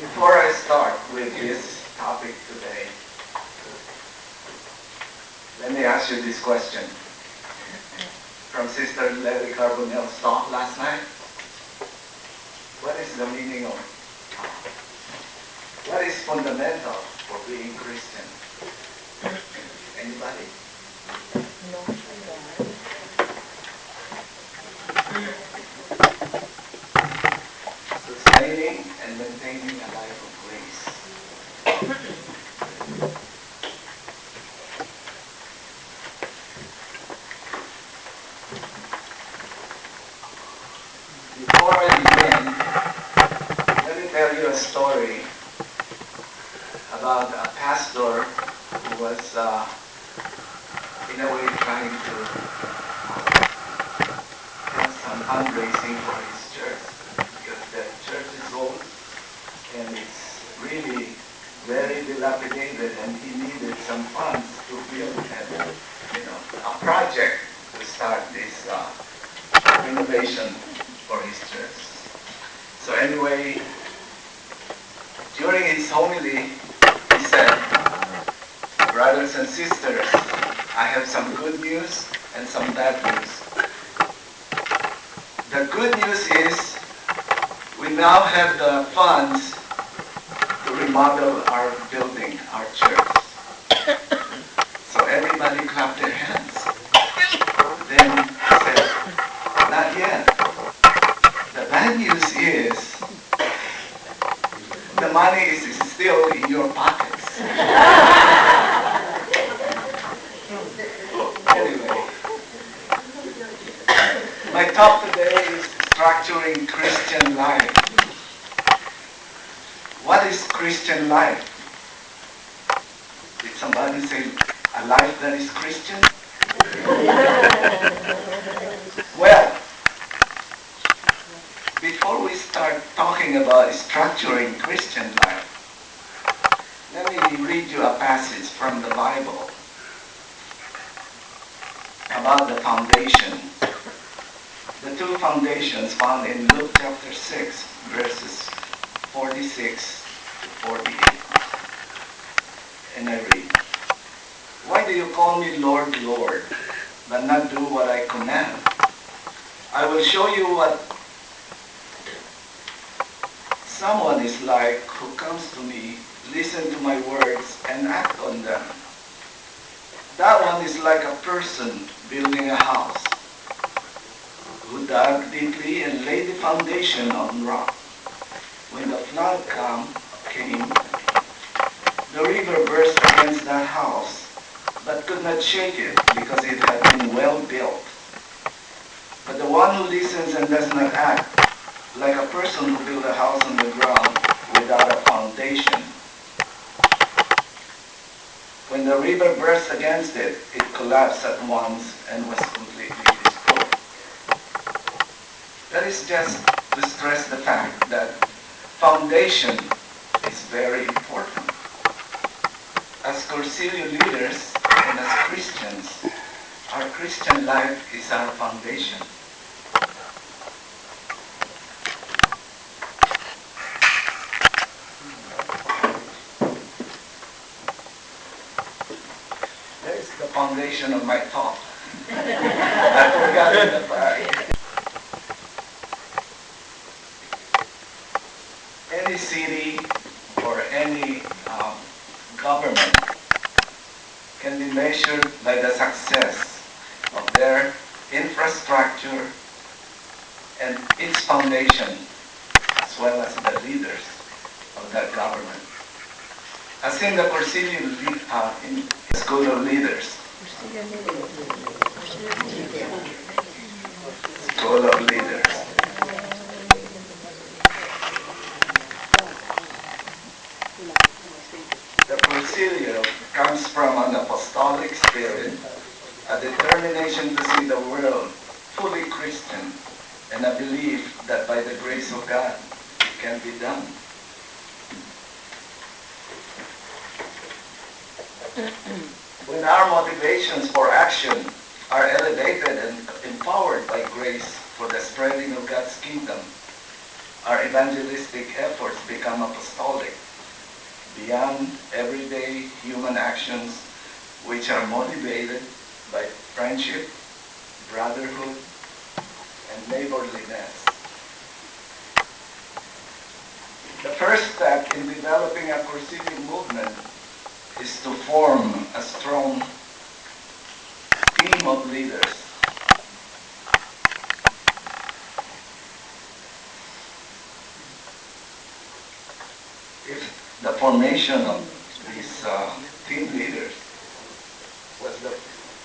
Before I start with this topic today, let me ask you this question. From Sister Larry Carbonell's talk last night, what is the meaning of, what is fundamental for being Christian? Anybody? Sustaining and maintaining a life of grace. Before I begin, let me tell you a story about a pastor who was, in a way, trying to have some fundraising for his church, because the church is old and it's really very dilapidated, and he needed some funds to build a project to start this renovation for his church. So anyway, during his homily, he said, "Brothers and sisters, I have some good news and some bad news. The good news is we now have the funds to remodel our building, our church." So everybody clapped their hands. Then he said, "Not yet. The bad news is the money is still in your pockets." Anyway, my talk today is structuring Christian life. What is Christian life? Did somebody say a life that is Christian? Well, before we start talking about structuring Christian life, let me read you a passage from the Bible about the foundation. The two foundations found in Luke chapter 6, verses 46 to 48. And I read, "Why do you call me Lord, Lord, but not do what I command? I will show you what someone is like who comes to me, listen to my words, and act on them. That one is like a person building a house, who dug deeply and laid the foundation on rock. When the flood came, the river burst against that house, but could not shake it because it had been well built. But the one who listens and does not act, like a person who built a house on the ground without a foundation. When the river burst against it, it collapsed at once and was completely destroyed." That is just to stress the fact that foundation is very important. As Cursilio leaders and as Christians, our Christian life is our foundation. That is the foundation of my talk. I forgot the fact. Any city or any government can be measured by the success of their infrastructure and its foundation, as well as the leaders of that government. As in the Cursilio in School of Leaders. School of Leaders. The Cursilio comes from an apostolic spirit, a determination to see the world fully Christian, and a belief that by the grace of God it can be done. When our motivations for action are elevated and empowered by grace for the spreading of God's kingdom, our evangelistic efforts become apostolic beyond everyday human actions which are motivated by friendship, brotherhood, and neighborliness. The first step in developing a Cursilio movement is to form a strong team of leaders. If the formation of these team leaders was the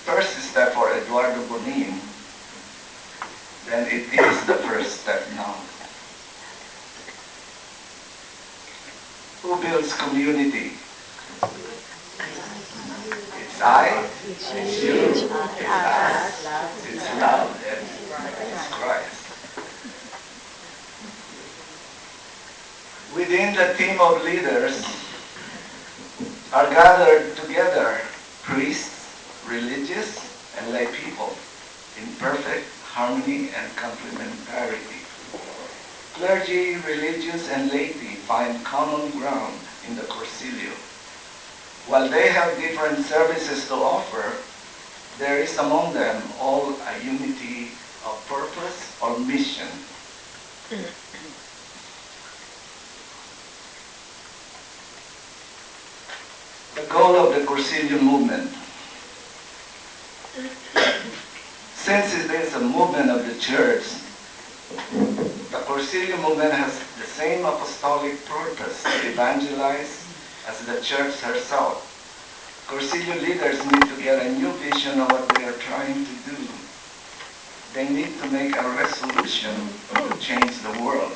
first step for Eduardo Bonin, then it is the first step now. Who builds community? It's I, it's you, it's us, it's love, and it's Christ. Within the team of leaders are gathered together priests, religious, and lay people in perfect harmony and complementarity. Clergy, religious, and laity find common ground in the Cursilio. While they have different services to offer, there is among them all a unity of purpose or mission. The goal of the Cursilio movement. Since it is a movement of the church, the Cursilio movement has the same apostolic purpose to evangelize as the church herself. Cursilio leaders need to get a new vision of what they are trying to do. They need to make a resolution to change the world.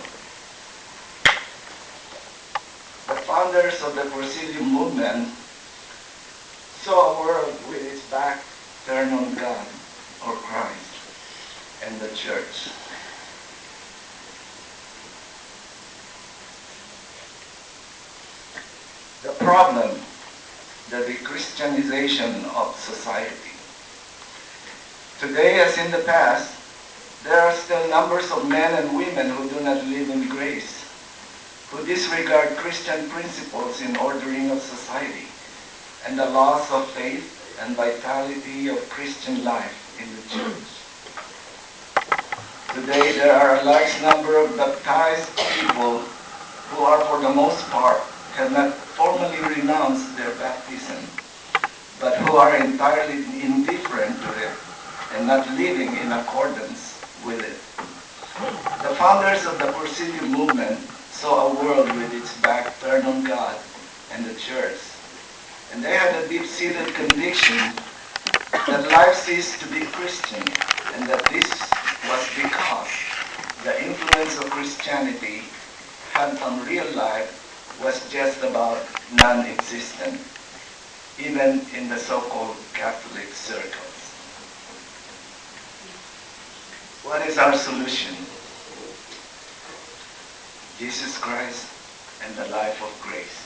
The founders of the Cursilio movement saw a world with its back turned on God or Christ and the church. The problem, the de-Christianization of society. Today, as in the past, there are still numbers of men and women who do not live in grace, who disregard Christian principles in ordering of society and the laws of faith and vitality of Christian life in the church. Today, there are a large number of baptized people who are, for the most part, have not formally renounced their baptism, but who are entirely indifferent to it and not living in accordance with it. The founders of the Cursilio movement saw a world with its back turned on God and the church, and they had a deep-seated conviction that life ceased to be Christian, and that this was because the influence of Christianity had on real life was just about non-existent, even in the so-called Catholic circles. What is our solution? Jesus Christ and the life of grace.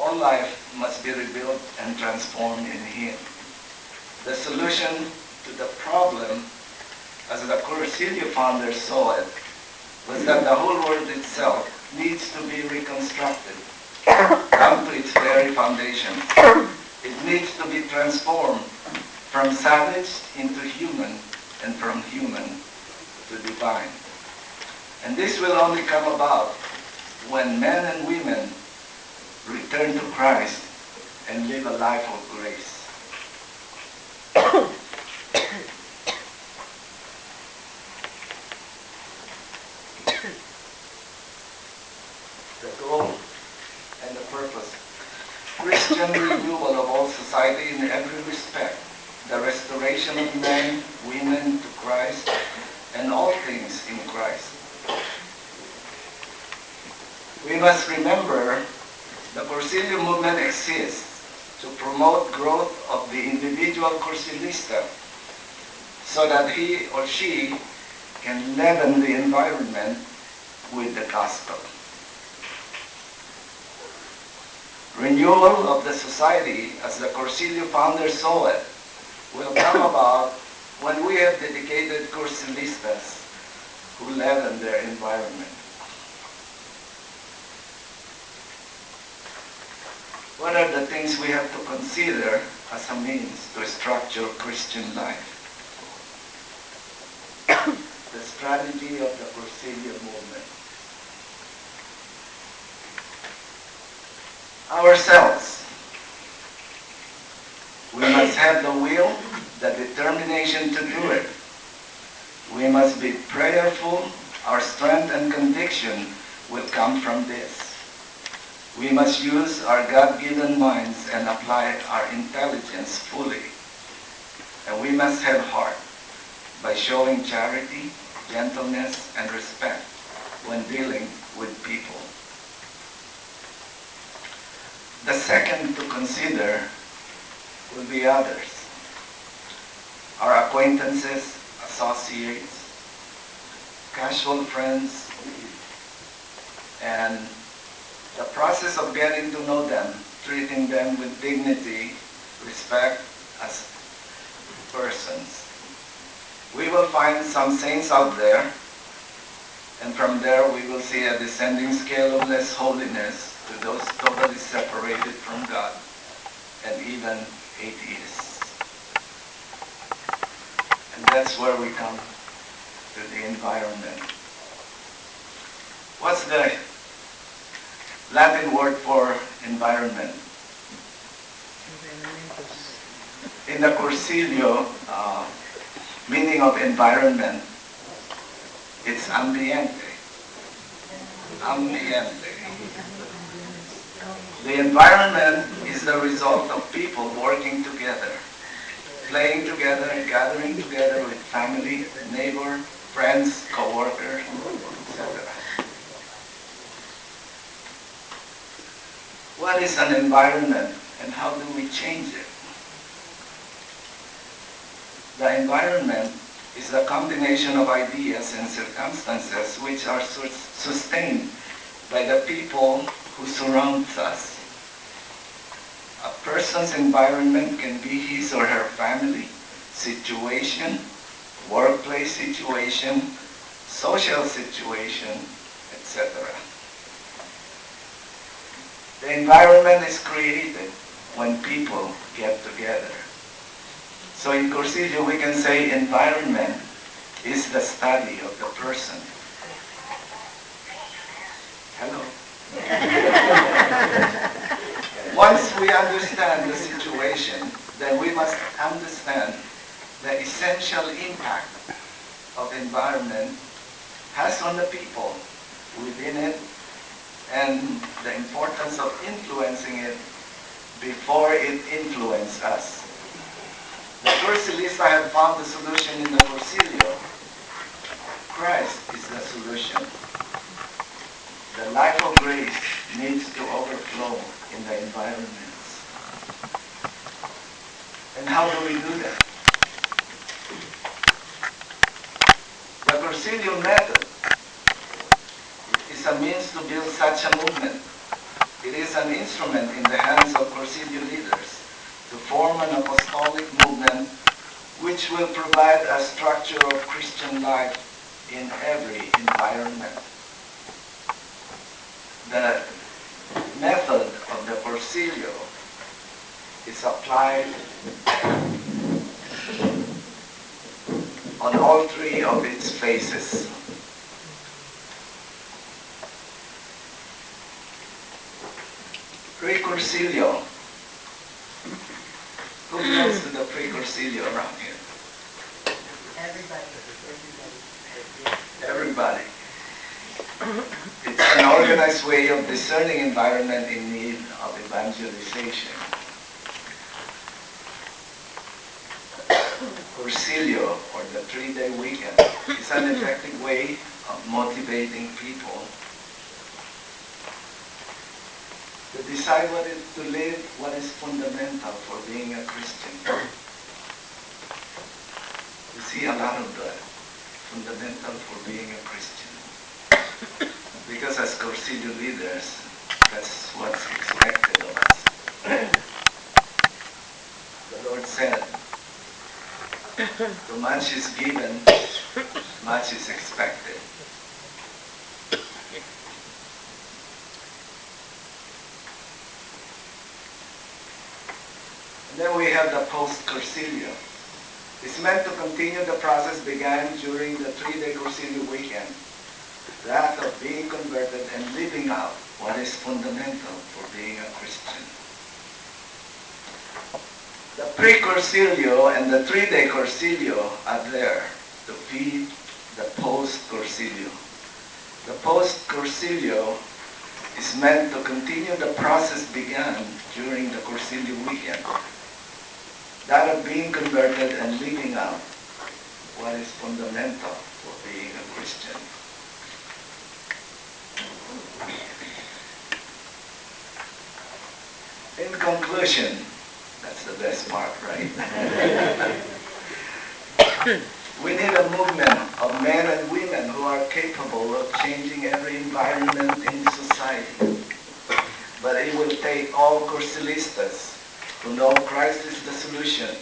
All life must be rebuilt and transformed in Him. The solution to the problem, as the Cursilio founders saw it, was that the whole world itself needs to be reconstructed down to its very foundation. It needs to be transformed from savage into human and from human to divine. And this will only come about when men and women return to Christ and live a life of grace. The goal and the purpose. Christian renewal of all society in every respect. The restoration of men, women to Christ, and all things in Christ. We must remember the Cursilio movement exists to promote growth of the individual Cursilista so that he or she can leaven the environment with the gospel. Renewal of the society, as the Cursilio founders saw it, will come about when we have dedicated Cursilistas who leaven their environment. What are the things we have to consider as a means to structure Christian life? The strategy of the Cursilio movement. Ourselves. We must have the will, the determination to do it. We must be prayerful. Our strength and conviction will come from this. We must use our God-given minds and apply our intelligence fully. And we must have heart by showing charity, gentleness, and respect when dealing with people. The second to consider will be others. Our acquaintances, associates, casual friends, and the process of getting to know them, treating them with dignity, respect as persons. We will find some saints out there, and from there we will see a descending scale of less holiness to those totally separated from God, and even atheists. And that's where we come to the environment. What's the Latin word for environment? In the Cursilio, meaning of environment, it's ambiente. Ambiente. The environment is the result of people working together, playing together, gathering together with family, neighbor, friends, co-workers, etc. What is an environment and how do we change it? The environment is a combination of ideas and circumstances which are sustained by the people who surround us. A person's environment can be his or her family, situation, workplace situation, social situation, etc. The environment is created when people get together. So in Cursilio we can say environment is the study of the person. Hello. Once we understand the situation, then we must understand the essential impact of environment has on the people within it and the importance of influencing it before it influences us. The Cursilista have found the solution in the Cursilio. Christ is the solution. The life of grace needs to overflow in the environments. And how do we do that? The Cursilio method is a means to build such a movement. It is an instrument in the hands of Cursilio leaders to form an apostolic movement which will provide a structure of Christian life in every environment. The method of the Cursilio is applied on all three of its phases. Pre-Cursilio. Who belongs to the pre-Cursilio around here? Everybody. It's an organized way of discerning environment in need of evangelization. Cursilio, or the 3-day weekend, is an effective way of motivating people to decide to live what is fundamental for being a Christian. We see a lot of that, fundamental for being a Christian. Because as Cursilio leaders, that's what's expected of us. The Lord said, Too much is given, much is expected. And then we have the post-Cursilio. It's meant to continue the process began during the 3-day Cursilio weekend, that of being converted and living out what is fundamental for being a Christian. The pre-Cursilio and the 3-day Cursilio are there to feed the post-Cursilio. The post-Cursilio is meant to continue the process began during the Cursilio weekend, that of being converted and living out what is fundamental for being a Christian. In conclusion, that's the best part, right? We need a movement of men and women who are capable of changing every environment in society. But it will take all Cursilistas who know Christ is the solution,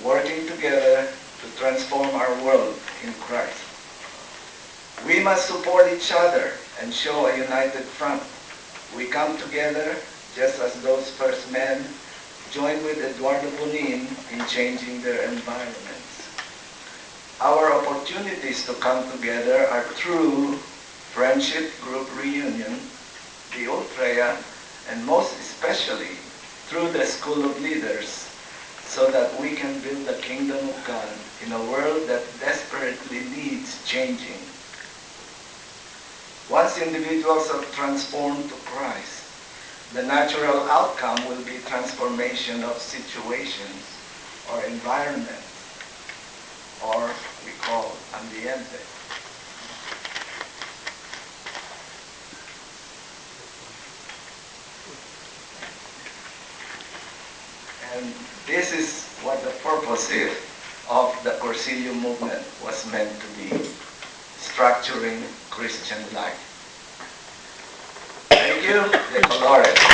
working together to transform our world in Christ. We must support each other and show a united front. We come together just as those first men joined with Eduardo Bonin in changing their environments. Our opportunities to come together are through friendship group reunion, the Ultreya, and most especially through the School of Leaders, so that we can build the kingdom of God in a world that desperately needs changing. Once individuals are transformed to Christ, the natural outcome will be transformation of situations or environments, or we call ambiente. And this is what the purpose is of the Cursilio movement was meant to be, structuring Christian life. Thank you, De Colores.